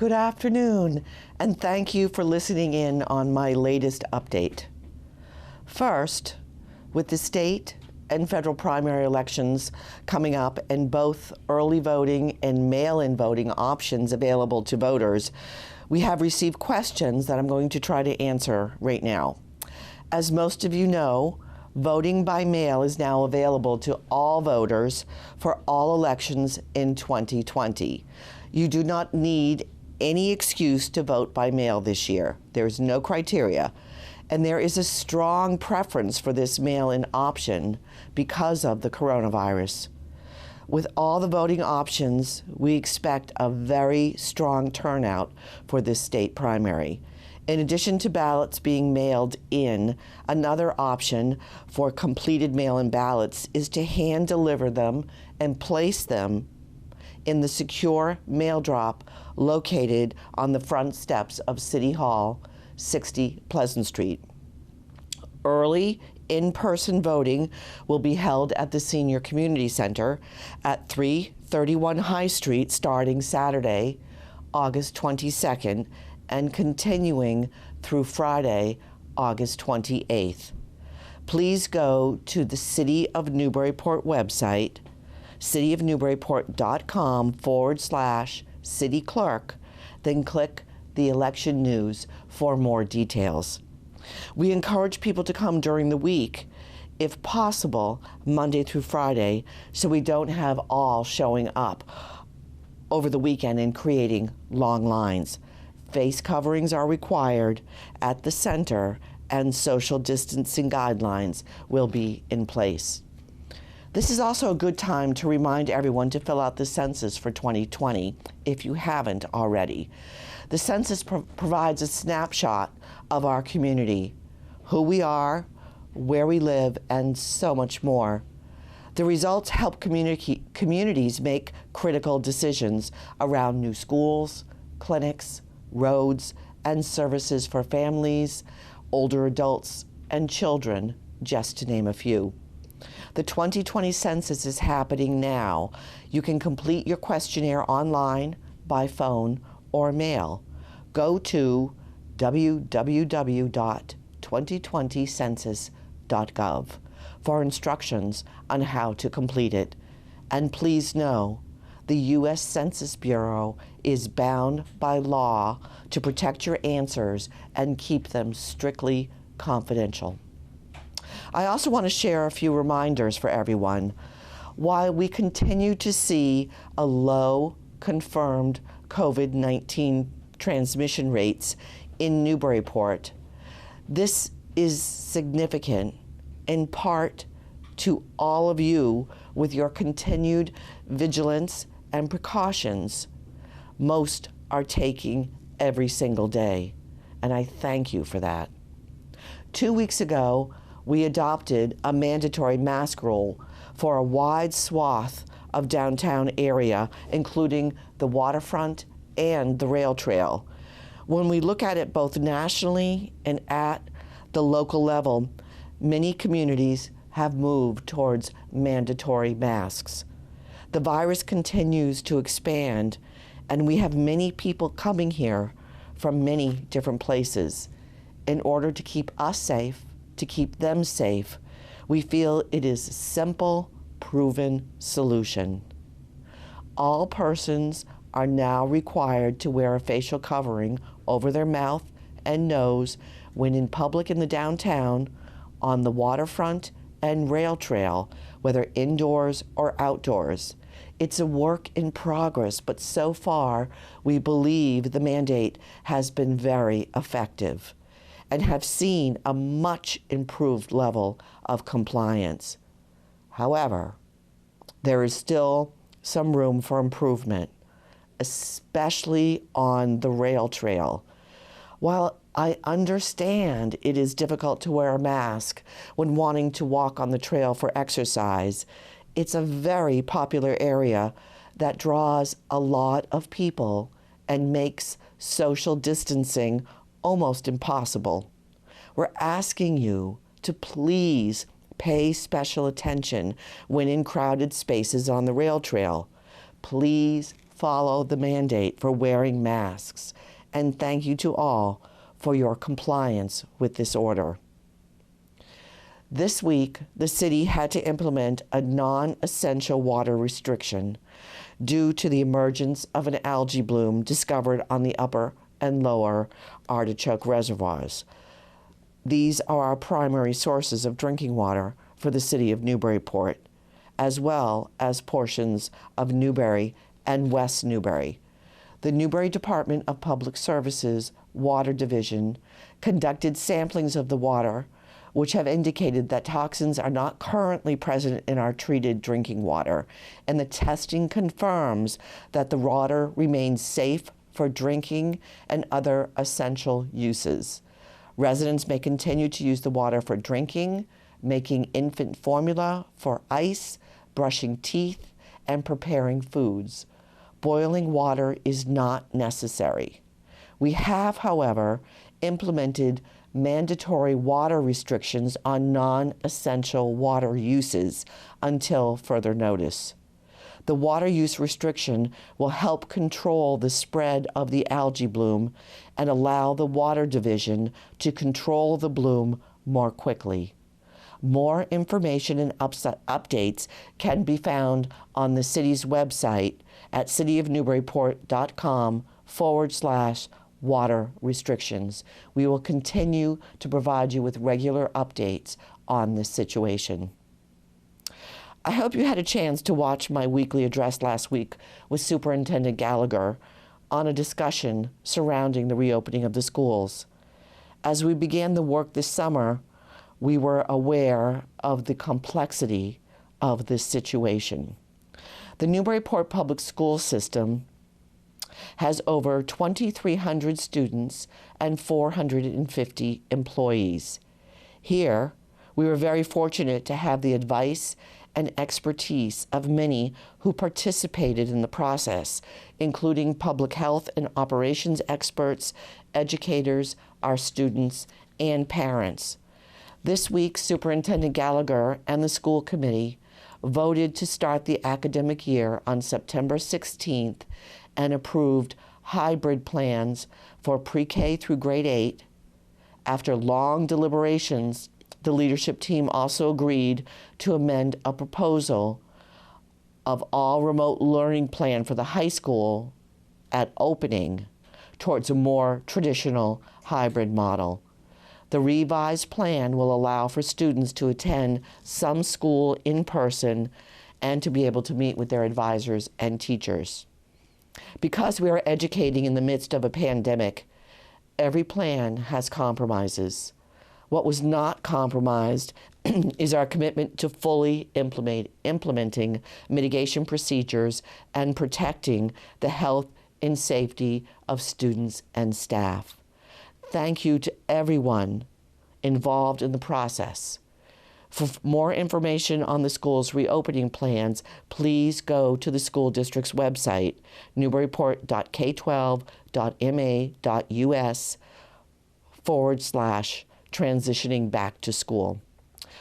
Good afternoon, and thank you for listening in on my latest update. First, with the state and federal primary elections coming up and both early voting and mail-in voting options available to voters, we have received questions that I'm going to try to answer right now. As most of you know, voting by mail is now available to all voters for all elections in 2020. You do not need any excuse to vote by mail this year. There's no criteria. And there is a strong preference for this mail-in option because of the coronavirus. With all the voting options, we expect a very strong turnout for this state primary. In addition to ballots being mailed in, another option for completed mail-in ballots is to hand deliver them and place them in the secure mail drop located on the front steps of City Hall, 60 Pleasant Street. Early in-person voting will be held at the Senior Community Center at 331 High Street starting Saturday, August 22nd, and continuing through Friday, August 28th. Please go to the City of Newburyport website, cityofnewburyport.com/city clerk, then click the election news for more details. We encourage people to come during the week, if possible, Monday through Friday, so we don't have all showing up over the weekend and creating long lines. Face coverings are required at the center, and social distancing guidelines will be in place. This is also a good time to remind everyone to fill out the census for 2020 if you haven't already. The census provides a snapshot of our community, who we are, where we live, and so much more. The results help communities make critical decisions around new schools, clinics, roads, and services for families, older adults, and children, just to name a few. The 2020 census is happening now. You can complete your questionnaire online, by phone, or mail. Go to www.2020census.gov for instructions on how to complete it. And please know, the U.S. Census Bureau is bound by law to protect your answers and keep them strictly confidential. I also want to share a few reminders for everyone. While we continue to see a low confirmed COVID-19 transmission rates in Newburyport, this is significant in part to all of you with your continued vigilance and precautions. Most are taking every single day, and I thank you for that. 2 weeks ago, we adopted a mandatory mask rule for a wide swath of downtown area, including the waterfront and the rail trail. When we look at it both nationally and at the local level, many communities have moved towards mandatory masks. The virus continues to expand, and we have many people coming here from many different places. In order to keep us safe, to keep them safe, we feel it is a simple, proven solution. All persons are now required to wear a facial covering over their mouth and nose when in public in the downtown, on the waterfront and rail trail, whether indoors or outdoors. It's a work in progress, but so far we believe the mandate has been very effective and have seen a much improved level of compliance. However, there is still some room for improvement, especially on the rail trail. While I understand it is difficult to wear a mask when wanting to walk on the trail for exercise, it's a very popular area that draws a lot of people and makes social distancing almost impossible. We're asking you to please pay special attention when in crowded spaces on the rail trail. Please follow the mandate for wearing masks, and thank you to all for your compliance with this order. This week, the city had to implement a non-essential water restriction due to the emergence of an algae bloom discovered on the upper and lower Artichoke reservoirs. These are our primary sources of drinking water for the city of Newburyport, as well as portions of Newbury and West Newbury. The Newbury Department of Public Services Water Division conducted samplings of the water, which have indicated that toxins are not currently present in our treated drinking water, and the testing confirms that the water remains safe for drinking and other essential uses. Residents may continue to use the water for drinking, making infant formula, for ice, brushing teeth, and preparing foods. Boiling water is not necessary. We have, however, implemented mandatory water restrictions on non-essential water uses until further notice. The water use restriction will help control the spread of the algae bloom and allow the Water Division to control the bloom more quickly. More information and updates can be found on the city's website at cityofnewburyport.com/water restrictions. We will continue to provide you with regular updates on this situation. I hope you had a chance to watch my weekly address last week with Superintendent Gallagher on a discussion surrounding the reopening of the schools. As we began the work this summer, we were aware of the complexity of this situation. The Newburyport Public School System has over 2,300 students and 450 employees. Here, we were very fortunate to have the advice and expertise of many who participated in the process, including public health and operations experts, educators, our students, and parents. This week, Superintendent Gallagher and the school committee voted to start the academic year on September 16th and approved hybrid plans for pre-K through grade 8. After long deliberations, the leadership team also agreed to amend a proposal of all remote learning plan for the high school at opening towards a more traditional hybrid model. The revised plan will allow for students to attend some school in person and to be able to meet with their advisors and teachers. Because we are educating in the midst of a pandemic, every plan has compromises. What was not compromised is our commitment to fully implementing mitigation procedures and protecting the health and safety of students and staff. Thank you to everyone involved in the process. For more information on the school's reopening plans, please go to the school district's website, newburyport.k12.ma.us/transitioning back to school.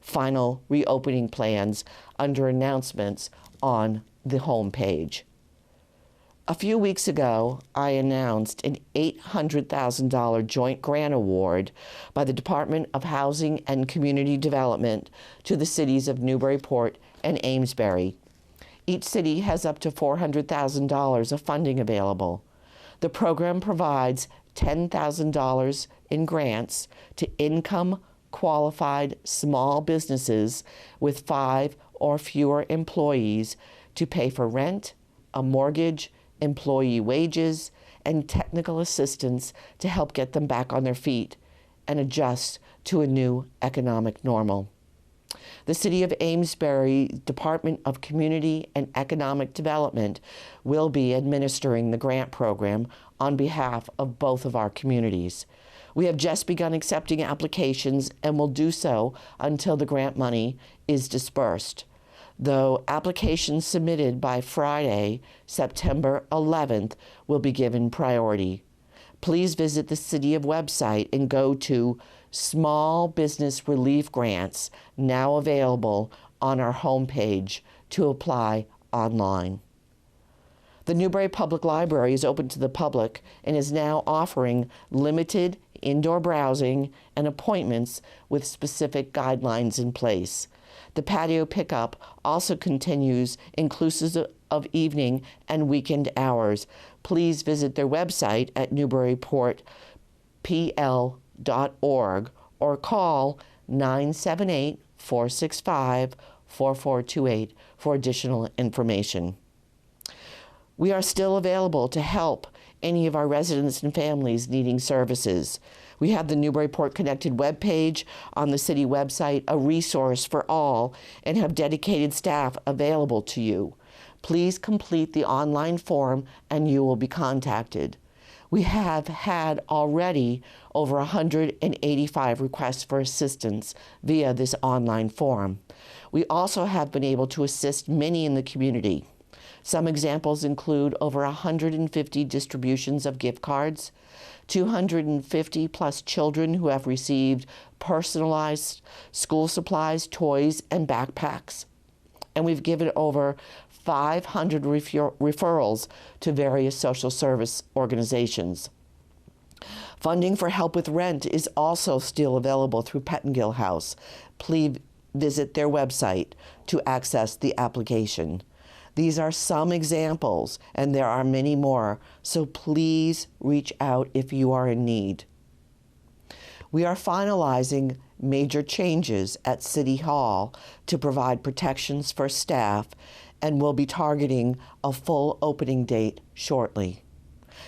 Final reopening plans under announcements on the home page. A few weeks ago, I announced an $800,000 joint grant award by the Department of Housing and Community Development to the cities of Newburyport and Amesbury. Each city has up to $400,000 of funding available. The program provides $10,000 in grants to income-qualified small businesses with 5 or fewer employees to pay for rent, a mortgage, employee wages, and technical assistance to help get them back on their feet and adjust to a new economic normal. The City of Amesbury Department of Community and Economic Development will be administering the grant program on behalf of both of our communities. We have just begun accepting applications and will do so until the grant money is dispersed. Though applications submitted by Friday, September 11th, will be given priority. Please visit the City of website and go to Small Business Relief Grants, now available on our homepage, to apply online. The Newbury Public Library is open to the public and is now offering limited indoor browsing and appointments with specific guidelines in place. The patio pickup also continues, inclusive of evening and weekend hours. Please visit their website at newburyportpl.org or call 978-465-4428 for additional information. We are still available to help any of our residents and families needing services. We have the Newburyport Connected webpage on the city website, a resource for all, and have dedicated staff available to you. Please complete the online form and you will be contacted. We have had already over 185 requests for assistance via this online form. We also have been able to assist many in the community. Some examples include over 150 distributions of gift cards, 250 plus children who have received personalized school supplies, toys, and backpacks. And we've given over 500 referrals to various social service organizations. Funding for help with rent is also still available through Pettingill House. Please visit their website to access the application. These are some examples, and there are many more, so please reach out if you are in need. We are finalizing major changes at City Hall to provide protections for staff and will be targeting a full opening date shortly.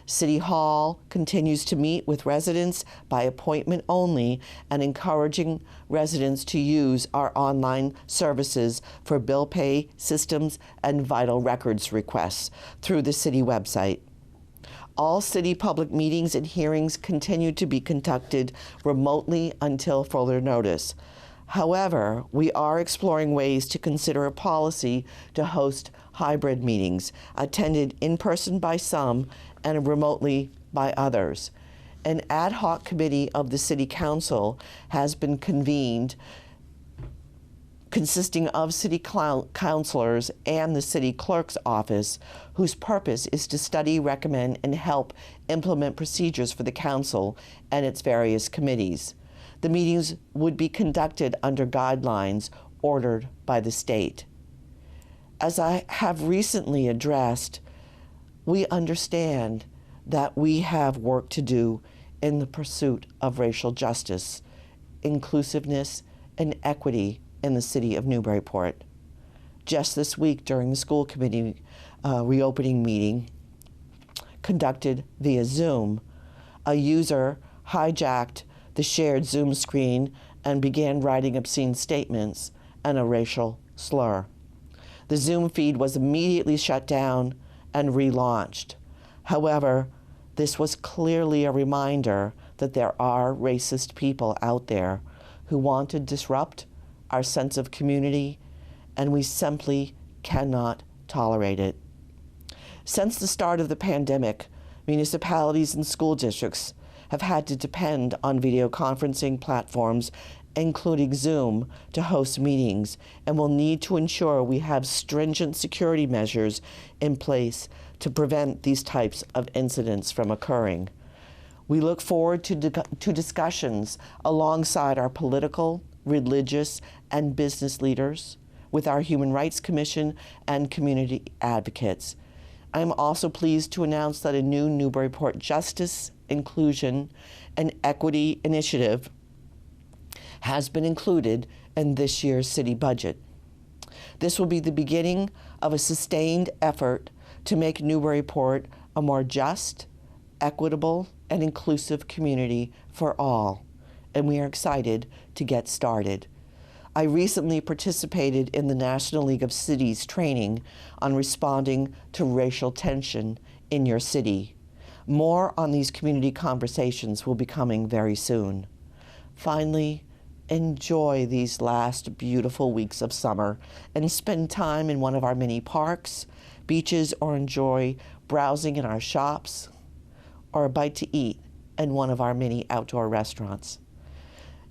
City Hall continues to meet with residents by appointment only and encouraging residents to use our online services for bill pay systems and vital records requests through the city website. All city public meetings and hearings continue to be conducted remotely until further notice. However, we are exploring ways to consider a policy to host hybrid meetings, attended in person by some and remotely by others. An ad hoc committee of the City Council has been convened consisting of city councilors and the city clerk's office, whose purpose is to study, recommend, and help implement procedures for the council and its various committees. The meetings would be conducted under guidelines ordered by the state. As I have recently addressed, we understand that we have work to do in the pursuit of racial justice, inclusiveness, and equity in the city of Newburyport. Just this week, during the school committee reopening meeting conducted via Zoom, a user hijacked the shared Zoom screen and began writing obscene statements and a racial slur. The Zoom feed was immediately shut down and relaunched. However, this was clearly a reminder that there are racist people out there who want to disrupt our sense of community, and we simply cannot tolerate it. Since the start of the pandemic, municipalities and school districts have had to depend on video conferencing platforms, including Zoom, to host meetings, and will need to ensure we have stringent security measures in place to prevent these types of incidents from occurring. We look forward to discussions alongside our political, religious, and business leaders, with our Human Rights Commission and community advocates. I am also pleased to announce that a new Newburyport Justice, Inclusion, and Equity Initiative has been included in this year's city budget. This will be the beginning of a sustained effort to make Newburyport a more just, equitable, and inclusive community for all, and we are excited to get started. I recently participated in the National League of Cities training on responding to racial tension in your city. More on these community conversations will be coming very soon. Finally, enjoy these last beautiful weeks of summer and spend time in one of our many parks, beaches, or enjoy browsing in our shops or a bite to eat in one of our many outdoor restaurants.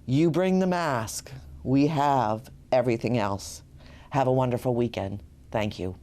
You bring the mask. We have everything else. Have a wonderful weekend. Thank you.